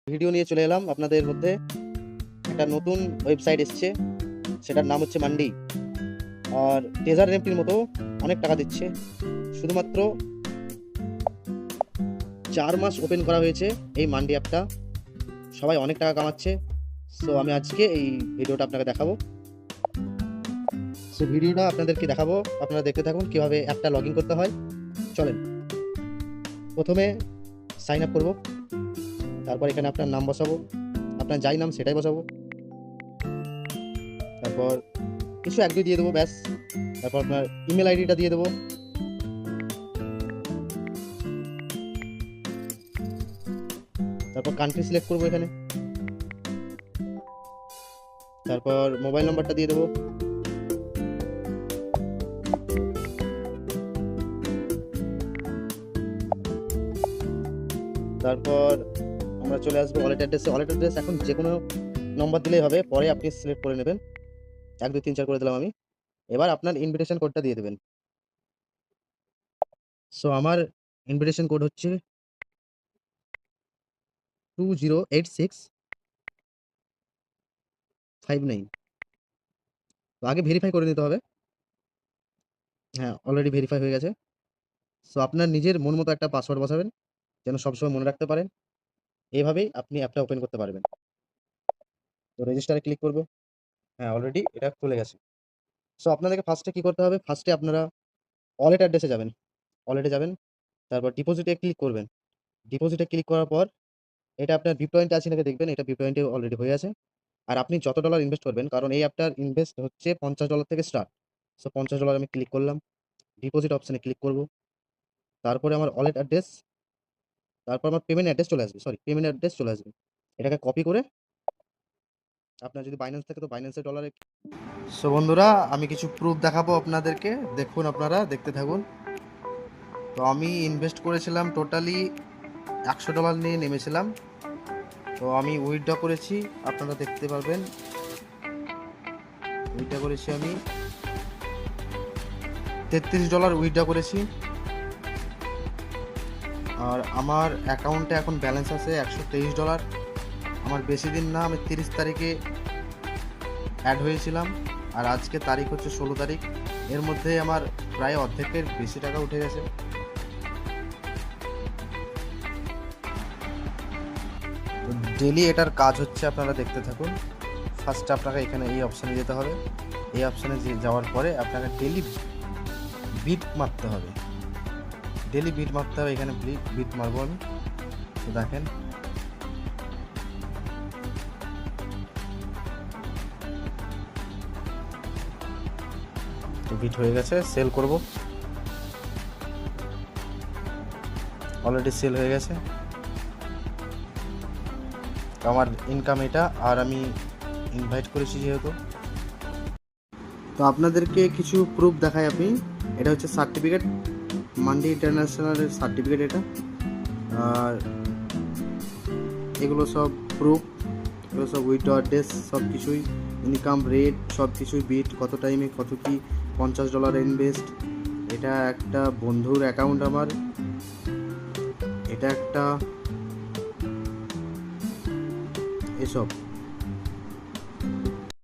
Video নিয়ে চলে এলাম আপনাদের মধ্যে। একটা নতুন ওয়েবসাইট এসছে, সেটার নাম হচ্ছে মান্ডি। আর ট্রেজার এনএফটির মতো অনেক টাকা দিচ্ছে। শুধুমাত্র 4 মাস ওপেন করা হয়েছে এই মান্ডি অ্যাপটা, সবাই অনেক টাকা কামাচ্ছে। সো আমি আজকে এই ভিডিওটা আপনাকে দেখাবো। সো ভিডিওটা আপনাদেরকে দেখাবো, আপনারা দেখতে থাকুন কিভাবে অ্যাপটা লগ ইন করতে হয়। চলেন, প্রথমে সাইন আপ করবো। তারপর এখানে আপনার নাম বসাবো, আপনার যাই নাম সেটাই বসাবো। তারপর কিছু 1-2 দিয়ে দেবো, ব্যাস। তারপর আপনার ইমেল আইডিটা দিয়ে দেবো। তারপর কান্ট্রি সিলেক্ট করবো এখানে। তারপর মোবাইল নাম্বারটা দিয়ে দেবো। তারপর আমরা চলে আসবো ওয়ালেট অ্যাড্রেসে। ওয়ালেট অ্যাড্রেস এখন যে কোনো নম্বর দিলেই হবে, পরে আপনি সিলেক্ট করে নেবেন। 1 2 3 4 করে দিলাম আমি। এবার আপনার ইনভিটেশন কোডটা দিয়ে দেবেন। সো আমার ইনভিটেশন কোড হচ্ছে 208659। তো আগে ভেরিফাই করে নিতে হবে। হ্যাঁ, অলরেডি ভেরিফাই হয়ে গেছে। সো আপনার নিজের মন মতো একটা পাসওয়ার্ড বসাবেন, যেন সবসময় মনে রাখতে পারেন। এইভাবেই আপনি অ্যাপটা ওপেন করতে পারবেন। তো রেজিস্টারে ক্লিক করব। হ্যাঁ, অলরেডি এটা খুলে গেছে। সো আপনাদেরকে ফার্স্টে কি করতে হবে, ফার্স্টে আপনারা ওয়ালেট অ্যাড্রেসে যাবেন। ওয়ালেটে যাবেন, তারপর ডিপোজিটে ক্লিক করবেন। ডিপোজিটে ক্লিক করার পর এটা আপনার বিটকয়েন্টে আছে নাকি দেখবেন। এটা বিটকয়েন্টে অলরেডি হয়ে আছে। আর আপনি যত ডলার ইনভেস্ট করবেন, কারণ এই অ্যাপটার ইনভেস্ট হচ্ছে $50 থেকে স্টার্ট। সো $50 আমি ক্লিক করলাম, ডিপোজিট অপশনে ক্লিক করব। তারপরে আমার ওয়ালেট অ্যাড্রেস, তারপর আমার পেমেন্ট অ্যাড্রেস চলে আসবে, পেমেন্ট অ্যাড্রেস চলে আসবে। এটাকে কপি করে আপনার যদি বাইন্যান্স থাকে তো বাইন্যান্সের ডলারে। সো বন্ধুরা, আমি কিছু প্রুফ দেখাবো আপনাদেরকে, দেখুন, আপনারা দেখতে থাকুন। তো আমি ইনভেস্ট করেছিলাম টোটালি $100 নিয়ে নেমেছিলাম। তো আমি উইথড্র করেছি, আপনারা দেখতে পারবেন। উইথড্র করেছি আমি $33 উইথড্র করেছি। আর আমার অ্যাকাউন্টে এখন ব্যালেন্স আছে $123। আমার বেশি দিন না, আমি 30 তারিখে অ্যাড হয়েছিলাম। আর আজকে তারিখ হচ্ছে 16 তারিখ। এর মধ্যে আমার প্রায় অর্ধেকের বেশি টাকা উঠে গেছে। ডেলি এটার কাজ হচ্ছে, আপনারা দেখতে থাকুন। ফার্স্টে আপনাকে এখানে এই অপশানে যেতে হবে। এই অপশানে যাওয়ার পরে আপনাকে ডেলি বিট মারতে হবে। ডেলি বিট মারতে হবে, এখানে বিট মারবো আমি। তো দেখেন, তো বিট হয়ে গেছে। সেল করব, অলরেডি সেল হয়ে গেছে। তো আমার ইনকাম এটা, আর আমি ইনভাইট করেছি যেহেতু। তো আপনাদেরকে কিছু প্রুফ দেখাই আমি। এটা হচ্ছে সার্টিফিকেট, মান্ডি ইন্টারন্যাশনালের সার্টিফিকেট এটা। আর এগুলো সব প্রুফ, এগুলো সব উইথড্র অ্যাড্রেস, সব কিছুই, ইনকাম রেট সব কিছুই, বিট কত টাইমে কত কি, $50 ইনভেস্ট। এটা একটা বন্ধুর অ্যাকাউন্ট আমার, এটা একটা, এসব